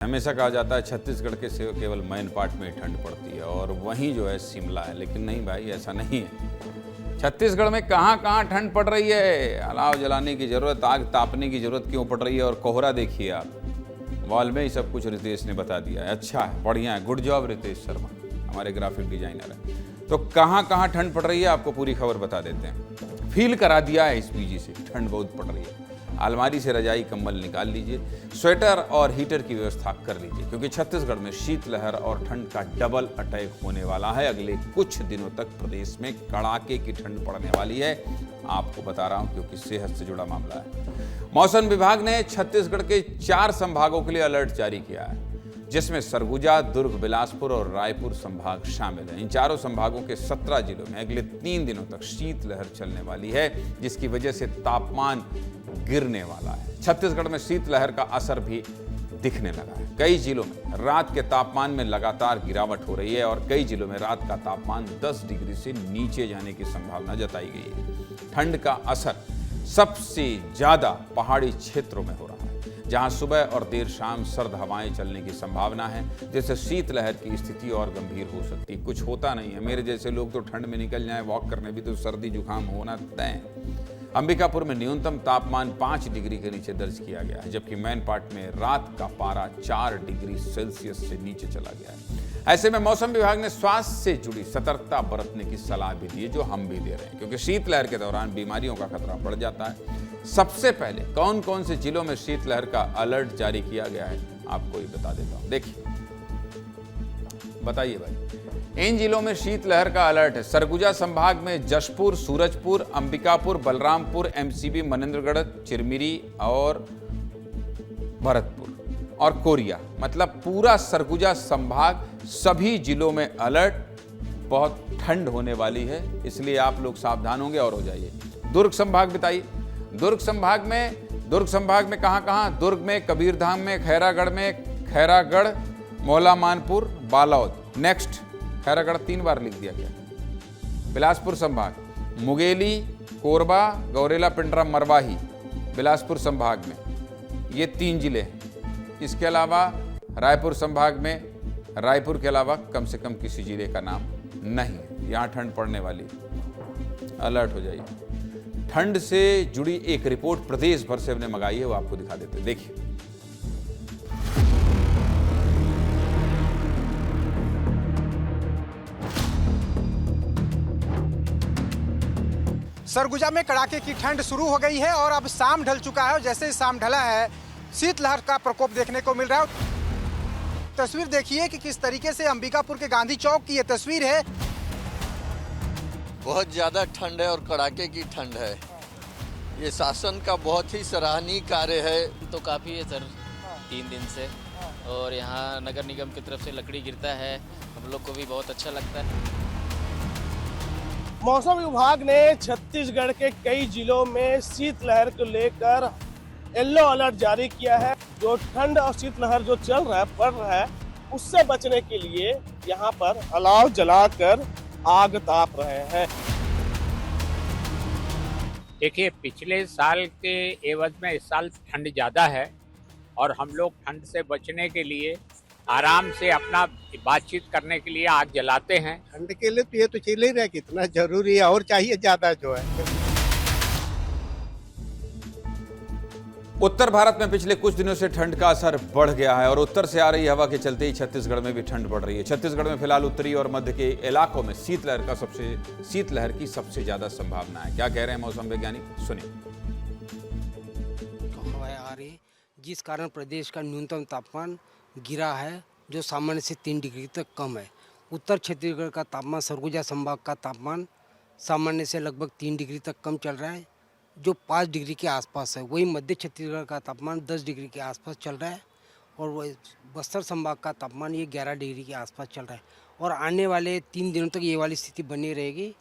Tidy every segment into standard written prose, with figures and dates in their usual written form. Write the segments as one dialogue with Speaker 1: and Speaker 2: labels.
Speaker 1: हमेशा कहा जाता है छत्तीसगढ़ के सिर्फ केवल मैन पार्ट में ही ठंड पड़ती है और वहीं जो है शिमला है, लेकिन नहीं भाई, ऐसा नहीं है। छत्तीसगढ़ में कहाँ कहाँ ठंड पड़ रही है। अलाव जलाने की जरूरत, आग तापने की जरूरत क्यों पड़ रही है। और कोहरा देखिए आप, वॉल में ही सब कुछ रितेश ने बता दिया है। अच्छा है, बढ़िया है, गुड जॉब रितेश शर्मा, हमारे ग्राफिक डिजाइनर है। तो कहाँ कहाँ ठंड पड़ रही है आपको पूरी खबर बता देते हैं। फील करा दिया है इस बीजी से, ठंड बहुत पड़ रही है। अलमारी से रजाई कंबल निकाल लीजिए, स्वेटर और हीटर की व्यवस्था कर लीजिए, क्योंकि छत्तीसगढ़ में शीतलहर और ठंड का डबल अटैक होने वाला है। अगले कुछ दिनों तक प्रदेश में कड़ाके की ठंड पड़ने वाली है। आपको बता रहा हूं क्योंकि सेहत से जुड़ा मामला है। मौसम विभाग ने छत्तीसगढ़ के 4 संभागों के लिए अलर्ट जारी किया है, जिसमें सरगुजा, दुर्ग, बिलासपुर और रायपुर संभाग शामिल हैं। इन चारों संभागों के 17 जिलों में अगले 3 दिनों तक शीतलहर चलने वाली है, जिसकी वजह से तापमान गिरने वाला है। छत्तीसगढ़ में शीतलहर का असर भी दिखने लगा है। कई जिलों में रात के तापमान में लगातार गिरावट हो रही है और कई जिलों में रात का तापमान 10 डिग्री से नीचे जाने की संभावना जताई गई है। ठंड का असर सबसे ज्यादा पहाड़ी क्षेत्रों में हो रहा है, जहां सुबह और देर शाम सर्द हवाएं चलने की संभावना है, जिससे शीतलहर की स्थिति और गंभीर हो सकती है। कुछ होता नहीं है, मेरे जैसे लोग तो ठंड में निकल जाएं वॉक करने भी तो सर्दी जुकाम होना तय है। अंबिकापुर में न्यूनतम तापमान 5 डिग्री के नीचे दर्ज किया गया है, जबकि मैन पार्ट में रात का पारा 4 डिग्री सेल्सियस से नीचे चला गया है। ऐसे में मौसम विभाग ने स्वास्थ्य से जुड़ी सतर्कता बरतने की सलाह भी दी है, जो हम भी दे रहे हैं, क्योंकि शीतलहर के दौरान बीमारियों का खतरा बढ़ जाता है। सबसे पहले कौन कौन से जिलों में शीतलहर का अलर्ट जारी किया गया है आपको ये बता देता हूं। देखिए, बताइए भाई। इन जिलों में शीतलहर का अलर्ट है। सरगुजा संभाग में जशपुर, सूरजपुर, अंबिकापुर, बलरामपुर, एमसीबी, मनेन्द्रगढ़, चिरमिरी और भरतपुर और कोरिया, मतलब पूरा सरगुजा संभाग, सभी जिलों में अलर्ट। बहुत ठंड होने वाली है, इसलिए आप लोग सावधान होंगे और हो जाइए। दुर्ग संभाग बताइए। दुर्ग संभाग में कहां-कहां? दुर्ग में, कबीरधाम में, खैरागढ़, मोहला मानपुर, बालोद। नेक्स्ट, खैरागढ़ 3 बार लिख दिया गया। बिलासपुर संभाग, मुंगेली, कोरबा, गौरेला, पिंडरा, मरवाही, बिलासपुर संभाग में ये 3 जिले हैं। इसके अलावा रायपुर संभाग में, रायपुर के अलावा कम से कम किसी जिले का नाम नहीं है। यहाँ ठंड पड़ने वाली, अलर्ट हो जाइए। ठंड से जुड़ी एक रिपोर्ट प्रदेश भर से हमने मंगाई है, वो आपको दिखा देते हैं। देखिए,
Speaker 2: सरगुजा में कड़ाके की ठंड शुरू हो गई है और अब शाम ढल चुका है और जैसे ही शाम ढला है शीतलहर का प्रकोप देखने को मिल रहा है। तस्वीर देखिए कि किस तरीके से अंबिकापुर के गांधी चौक की ये तस्वीर है।
Speaker 3: बहुत ज़्यादा ठंड है और कड़ाके की ठंड है। ये शासन का बहुत ही सराहनीय कार्य है।
Speaker 4: तो काफ़ी है सर, 3 दिन से, और यहाँ नगर निगम की तरफ से लकड़ी गिरता है, हम लोग को भी बहुत अच्छा लगता है।
Speaker 5: मौसम विभाग ने छत्तीसगढ़ के कई जिलों में शीतलहर को लेकर येलो अलर्ट जारी किया है। जो ठंड और शीतलहर जो पड़ रहा है, उससे बचने के लिए यहाँ पर अलाव जलाकर आग ताप रहे हैं।
Speaker 6: देखिए, पिछले साल के एवज में इस साल ठंड ज़्यादा है और हम लोग ठंड से बचने के लिए आराम से अपना बातचीत करने के लिए आग जलाते हैं।
Speaker 7: ठंड के लिए तो ये तो चल ही रहा है, कितना जरूरी है और चाहिए ज्यादा जो है।
Speaker 1: उत्तर भारत में पिछले कुछ दिनों से ठंड का असर बढ़ गया है और उत्तर से आ रही हवा के चलते ही छत्तीसगढ़ में भी ठंड बढ़ रही है। छत्तीसगढ़ में फिलहाल उत्तरी और मध्य के इलाकों में शीतलहर की सबसे ज्यादा संभावना है। क्या कह रहे हैं मौसम वैज्ञानिक, सुनिए।
Speaker 8: हवाएं आ रही, जिस कारण प्रदेश का न्यूनतम तापमान गिरा है, जो सामान्य से 3 डिग्री तक कम है। उत्तर छत्तीसगढ़ का तापमान, सरगुजा संभाग का तापमान सामान्य से लगभग 3 डिग्री तक कम चल रहा है, जो 5 डिग्री के आसपास है। वहीं मध्य छत्तीसगढ़ का तापमान 10 डिग्री के आसपास चल रहा है और वह बस्तर संभाग का तापमान ये 11 डिग्री के आसपास चल रहा है। और आने वाले 3 दिनों तक ये वाली स्थिति बनी रहेगी।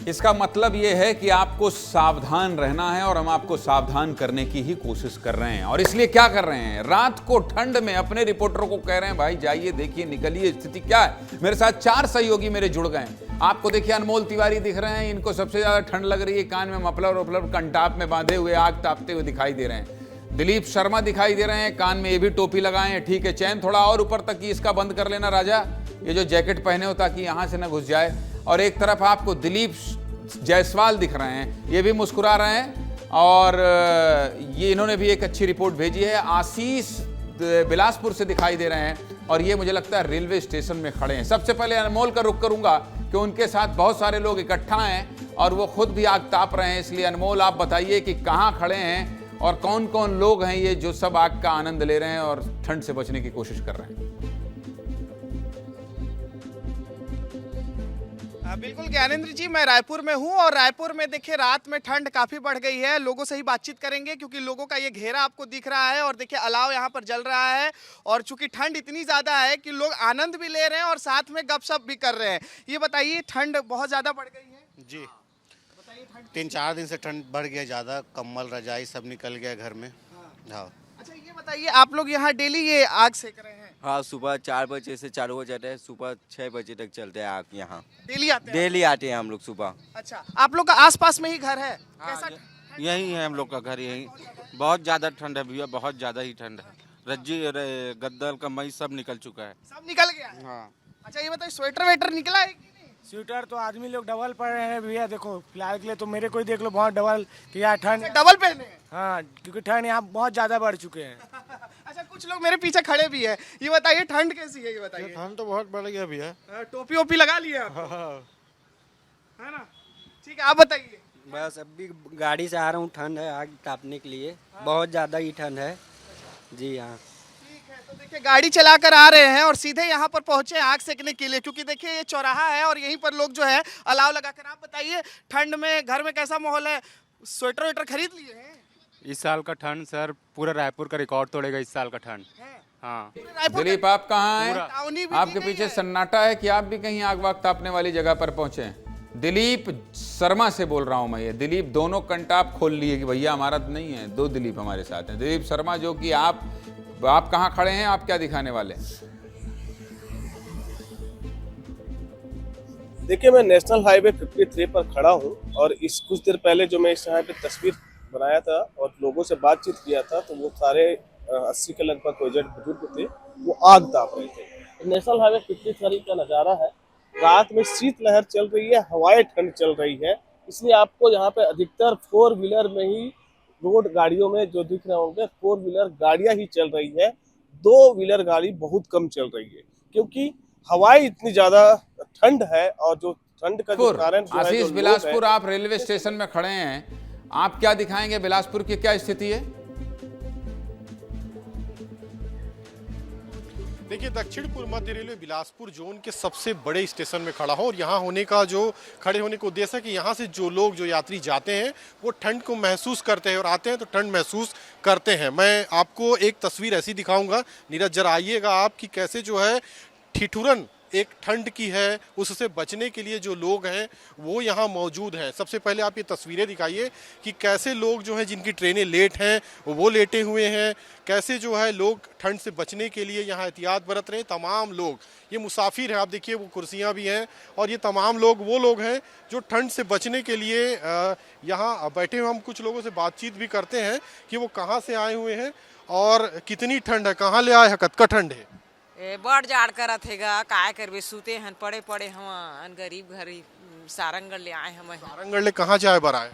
Speaker 1: इसका मतलब यह है कि आपको सावधान रहना है और हम आपको सावधान करने की ही कोशिश कर रहे हैं। और इसलिए क्या कर रहे हैं, रात को ठंड में अपने रिपोर्टरों को कह रहे हैं, भाई जाइए, देखिए, निकलिए, स्थिति क्या है। मेरे साथ 4 सहयोगी मेरे जुड़ गए हैं। आपको देखिए अनमोल तिवारी दिख रहे हैं, इनको सबसे ज्यादा ठंड लग रही है, कान में मफलर वफलर कंटाप में बांधे हुए आग तापते हुए दिखाई दे रहे हैं। दिलीप शर्मा दिखाई दे रहे हैं, कान में ये भी टोपी लगाए हैं। ठीक है, चैन थोड़ा और ऊपर तक की इसका बंद कर लेना राजा, ये जो जैकेट पहने हो ताकि यहाँ से ना घुस जाए। और एक तरफ आपको दिलीप जायसवाल दिख रहे हैं, ये भी मुस्कुरा रहे हैं और ये इन्होंने भी एक अच्छी रिपोर्ट भेजी है। आशीष बिलासपुर से दिखाई दे रहे हैं और ये मुझे लगता है रेलवे स्टेशन में खड़े हैं। सबसे पहले अनमोल का रुख करूंगा कि उनके साथ बहुत सारे लोग इकट्ठा हैं और वो खुद भी आग ताप रहे हैं। इसलिए अनमोल आप बताइए कि कहाँ खड़े हैं और कौन कौन लोग हैं ये जो सब आग का आनंद ले रहे हैं और ठंड से बचने की कोशिश कर रहे हैं।
Speaker 9: बिल्कुल ज्ञानेंद्र जी, मैं रायपुर में हूं और रायपुर में देखिए रात में ठंड काफ़ी बढ़ गई है। लोगों से ही बातचीत करेंगे क्योंकि लोगों का ये घेरा आपको दिख रहा है और देखिए अलाव यहाँ पर जल रहा है और चूंकि ठंड इतनी ज़्यादा है कि लोग आनंद भी ले रहे हैं और साथ में गपशप भी कर रहे हैं। ये बताइए, ठंड बहुत ज़्यादा बढ़ गई है?
Speaker 7: जी, 3-4 दिन से ठंड बढ़ गया ज़्यादा, कम्बल रजाई सब निकल गया घर में। हाँ।
Speaker 9: अच्छा, ये बताइए, आप लोग यहाँ डेली ये आग सेक रहे हैं?
Speaker 10: हाँ, सुबह 4 बजे से चालू हो जाता है, सुबह 6 बजे तक चलते हैं आग यहाँ।
Speaker 9: डेली आते हैं?
Speaker 10: डेली आते हैं हम लोग सुबह।
Speaker 9: अच्छा, आप लोग का आसपास में ही घर है? कैसा?
Speaker 11: यही है हम लोग का घर, यही। बहुत ज़्यादा ठंड है भैया, बहुत ज़्यादा ही ठंड है। रज्जी गद्दल कम्बई सब निकल चुका है।
Speaker 9: सब निकल गया? हाँ। अच्छा, ये बताइए, स्वेटर वेटर निकला है?
Speaker 5: स्वेटर तो आदमी लोग डबल पड़ रहे हैं भैया। देखो फिलहाल के लिए तो मेरे को ही देख लो, बहुत डबल कि यार ठंड।
Speaker 9: डबल पहने?
Speaker 5: हाँ, क्योंकि ठंड यहाँ बहुत ज्यादा बढ़ चुके हैं।
Speaker 9: अच्छा, कुछ लोग मेरे पीछे खड़े भी हैं। ये बताइए, ठंड कैसी है? ये बताइए।
Speaker 11: ठंड तो बहुत बढ़ गया भैया।
Speaker 9: टोपी ओपी लगा लिया है ना? ठीक है, आप बताइए।
Speaker 10: बस अभी गाड़ी से आ रहा हूँ, ठंड है, आग तापने के लिए बहुत ज़्यादा ही ठंड है जी। हाँ,
Speaker 9: तो देखिए गाड़ी चलाकर आ रहे हैं और सीधे यहाँ पर पहुंचे आग सेकने के लिए, क्योंकि देखिए ये चौराहा है और यहीं पर लोग जो है अलाव लगाकर। आप बताइए, ठंड में घर में कैसा माहौल है? स्वेटर वेटर खरीद लिए हैं?
Speaker 11: इस साल का ठंड सर पूरा रायपुर का रिकॉर्ड तोड़ेगा इस साल का ठंड। हाँ।
Speaker 1: दिलीप, आप कहाँ हैं? आपके पीछे सन्नाटा है कि आप भी कहीं आग वाग तापने वाली जगह पर पहुंचे हैं? दिलीप शर्मा से बोल रहा हूं मैं। ये दिलीप दोनों कंटाप खोल लिए कि भैया हमारा तो नहीं है, 2 दिलीप हमारे साथ हैं। दिलीप शर्मा, जो कि आप कहाँ खड़े हैं, आप क्या दिखाने वाले हैं?
Speaker 5: देखिए, मैं नेशनल हाईवे 53 पर खड़ा हूँ और इस कुछ देर पहले जो मैं इस यहाँ पे तस्वीर बनाया था और लोगों से बातचीत किया था, तो वो सारे 80 के लगभग एजेड बुजुर्ग थे, वो आग ताप रहे थे। नेशनल हाईवे 53 का नज़ारा है। रात में शीतलहर चल रही है, हवाएं ठंड चल रही है, इसलिए आपको यहाँ पे अधिकतर 4 व्हीलर में ही, रोड गाड़ियों में जो दिख रहे होंगे 4 व्हीलर गाड़ियां ही चल रही है। 2 व्हीलर गाड़ी बहुत कम चल रही है क्योंकि हवाएं इतनी ज्यादा ठंड है और जो ठंड का जो कारण जो है,
Speaker 1: आशीष बिलासपुर, आप रेलवे स्टेशन में खड़े हैं, आप क्या दिखाएंगे? बिलासपुर की क्या स्थिति है?
Speaker 12: देखिए, दक्षिण पूर्व मध्य रेलवे बिलासपुर जोन के सबसे बड़े स्टेशन में खड़ा हूँ और यहाँ होने का जो खड़े होने का उद्देश्य है कि यहाँ से जो लोग, जो यात्री जाते हैं वो ठंड को महसूस करते हैं और आते हैं तो ठंड महसूस करते हैं। मैं आपको एक तस्वीर ऐसी दिखाऊंगा, नीरज जरा आइएगा आप, कि कैसे जो है ठिठुरन एक ठंड की है, उससे बचने के लिए जो लोग हैं वो यहाँ मौजूद हैं। सबसे पहले आप ये तस्वीरें दिखाइए कि कैसे लोग जो हैं, जिनकी ट्रेनें लेट हैं वो लेटे हुए हैं, कैसे जो है लोग ठंड से बचने के लिए यहाँ एहतियात बरत रहे हैं। तमाम लोग, ये मुसाफिर हैं, आप देखिए वो कुर्सियाँ भी हैं और ये तमाम लोग वो लोग हैं जो ठंड से बचने के लिए यहाँ बैठे हुए। हम कुछ लोगों से बातचीत भी करते हैं कि वो कहाँ से आए हुए हैं और कितनी ठंड है, कहाँ ले आए हैं, कतका ठंड है।
Speaker 13: बड़ जाड़ करत हेगा, काय करबे, सूते हन, पड़े पड़े हम गरीब घरी सारंगढ़ ले आए हम।
Speaker 12: सारंगढ़ ले कहाँ जाए बर आए?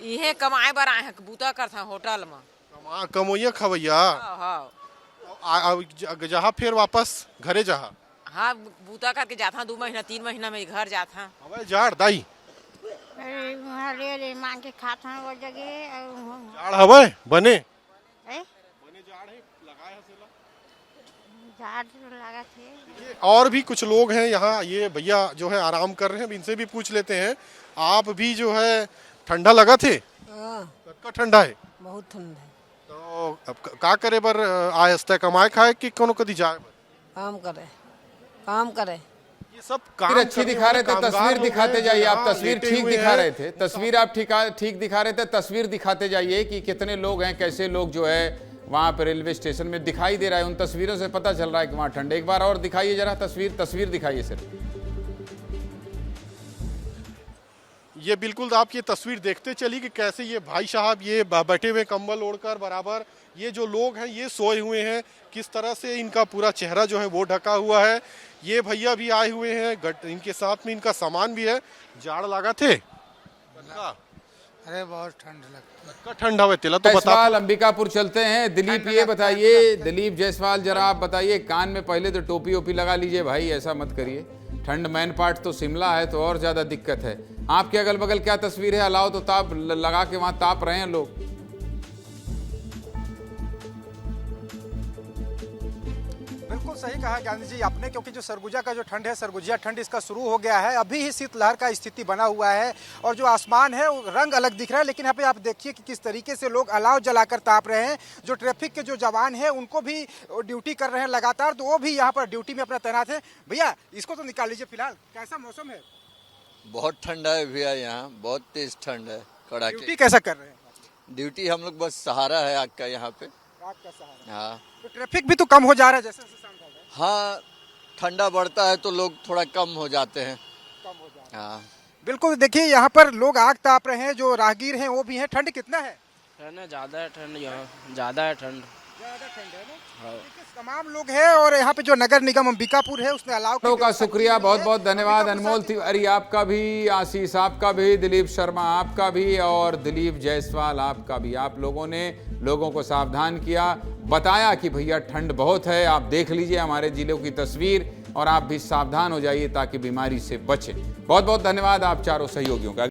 Speaker 13: इहे कमाए बर आए हैं, बूता करता होटल में।
Speaker 12: कमोइया खवैया? जहाँ फिर वापस घरे जहाँ?
Speaker 13: हाँ, बूता करके जाता 2 महीना 3 महीना में घर जाता।
Speaker 12: हवे जाड़ दाई?
Speaker 14: अरे मांग के खाता वो जगह
Speaker 12: जाड़ हवे बने?
Speaker 14: लगा थे।
Speaker 12: और भी कुछ लोग हैं यहाँ, ये भैया जो है आराम कर रहे हैं, इनसे भी पूछ लेते हैं। आप भी जो है ठंडा लगा थे? कब ठंडा है?
Speaker 14: बहुत ठंड है।
Speaker 12: तो अब का करे बर आए हस्ते, कमाए खाए कि कोनो कदी जाए?
Speaker 14: काम करे
Speaker 12: ये सब काम
Speaker 1: अच्छी दिखा रहे थे, तस्वीर दिखाते जाइए आप। तस्वीर ठीक दिखा रहे थे, तस्वीर आप ठीक दिखा रहे थे, तस्वीर दिखाते जाइए कि कितने लोग हैं, कैसे लोग जो है वहाँ पर रेलवे स्टेशन में दिखाई दे रहा है। उन तस्वीरों से पता चल रहा है कि वहाँ ठंड। एक बार और दिखाइए जरा तस्वीर दिखाइए सर।
Speaker 12: ये बिल्कुल आप ये तस्वीर देखते चली कि कैसे ये भाई साहब ये बैठे हुए कंबल ओढ़कर बराबर, ये जो लोग हैं ये सोए हुए हैं, किस तरह से इनका पूरा चेहरा जो है वो ढका हुआ है। ये भैया भी आए हुए हैं, इनके साथ में इनका सामान भी है। जाड़ लगा थे?
Speaker 2: अरे बहुत ठंड लगता,
Speaker 12: ठंड हवे तिला तो बता।
Speaker 1: जायसवाल अंबिकापुर चलते हैं। दिलीप ये बताइए, दिलीप जायसवाल जरा आप बताइए, कान में पहले तो टोपी ओपी लगा लीजिए भाई, ऐसा मत करिए। ठंड मेन पार्ट तो शिमला है तो और ज्यादा दिक्कत है। आपके अगल बगल क्या तस्वीर है? अलाव तो ताप लगा के वहां ताप रहे हैं लोग।
Speaker 2: बिल्कुल सही कहा गांधी जी आपने, क्योंकि जो सरगुजा का जो ठंड है, सरगुजिया ठंड इसका शुरू हो गया है। अभी ही शीतलहर का स्थिति बना हुआ है और जो आसमान है वो रंग अलग दिख रहा है। लेकिन यहाँ पे आप देखिए कि किस तरीके से लोग अलाव जलाकर ताप रहे हैं। जो ट्रैफिक के जो जवान हैं उनको भी ड्यूटी कर रहे हैं लगातार, तो वो भी यहाँ पर ड्यूटी में अपना तैनात है। भैया इसको तो निकाल लीजिए, फिलहाल कैसा मौसम है?
Speaker 3: बहुत ठंडा है भैया, यहाँ बहुत तेज ठंड है, कड़ाके।
Speaker 2: ड्यूटी कैसा कर रहे हैं?
Speaker 3: ड्यूटी हम लोग बस सहारा है आग का यहाँ पे।
Speaker 2: आग का सहारा।
Speaker 3: हाँ,
Speaker 2: तो ट्रैफिक भी तो कम हो जा रहा है जैसे जैसे शाम ढल रहा है।
Speaker 3: हाँ, ठंडा बढ़ता है तो लोग थोड़ा कम हो जाते हैं।
Speaker 2: कम हो जा रहा है।
Speaker 3: हाँ,
Speaker 2: बिल्कुल देखिए यहाँ पर लोग आग ताप रहे हैं, जो राहगीर हैं वो भी हैं। ठंड कितना है?
Speaker 10: ठंड ज़्यादा है, ठंड यहाँ ज़्यादा है ठंड।
Speaker 2: ज्यादा ठंड है ना? देखिए, तमाम लोग हैं और यहाँ पे जो नगर निगम अंबिकापुर है उसने अलाव
Speaker 1: का शुक्रिया, बहुत बहुत धन्यवाद। अनमोल तिवारी आपका भी, आशीष आपका भी, दिलीप शर्मा आपका भी और दिलीप जायसवाल आपका भी। आप लोगों ने लोगों को सावधान किया, बताया कि भैया ठंड बहुत है, आप देख लीजिए हमारे जिलों की तस्वीर और आप भी सावधान हो जाइए ताकि बीमारी से बचें। बहुत बहुत धन्यवाद आप चारों सहयोगियों का।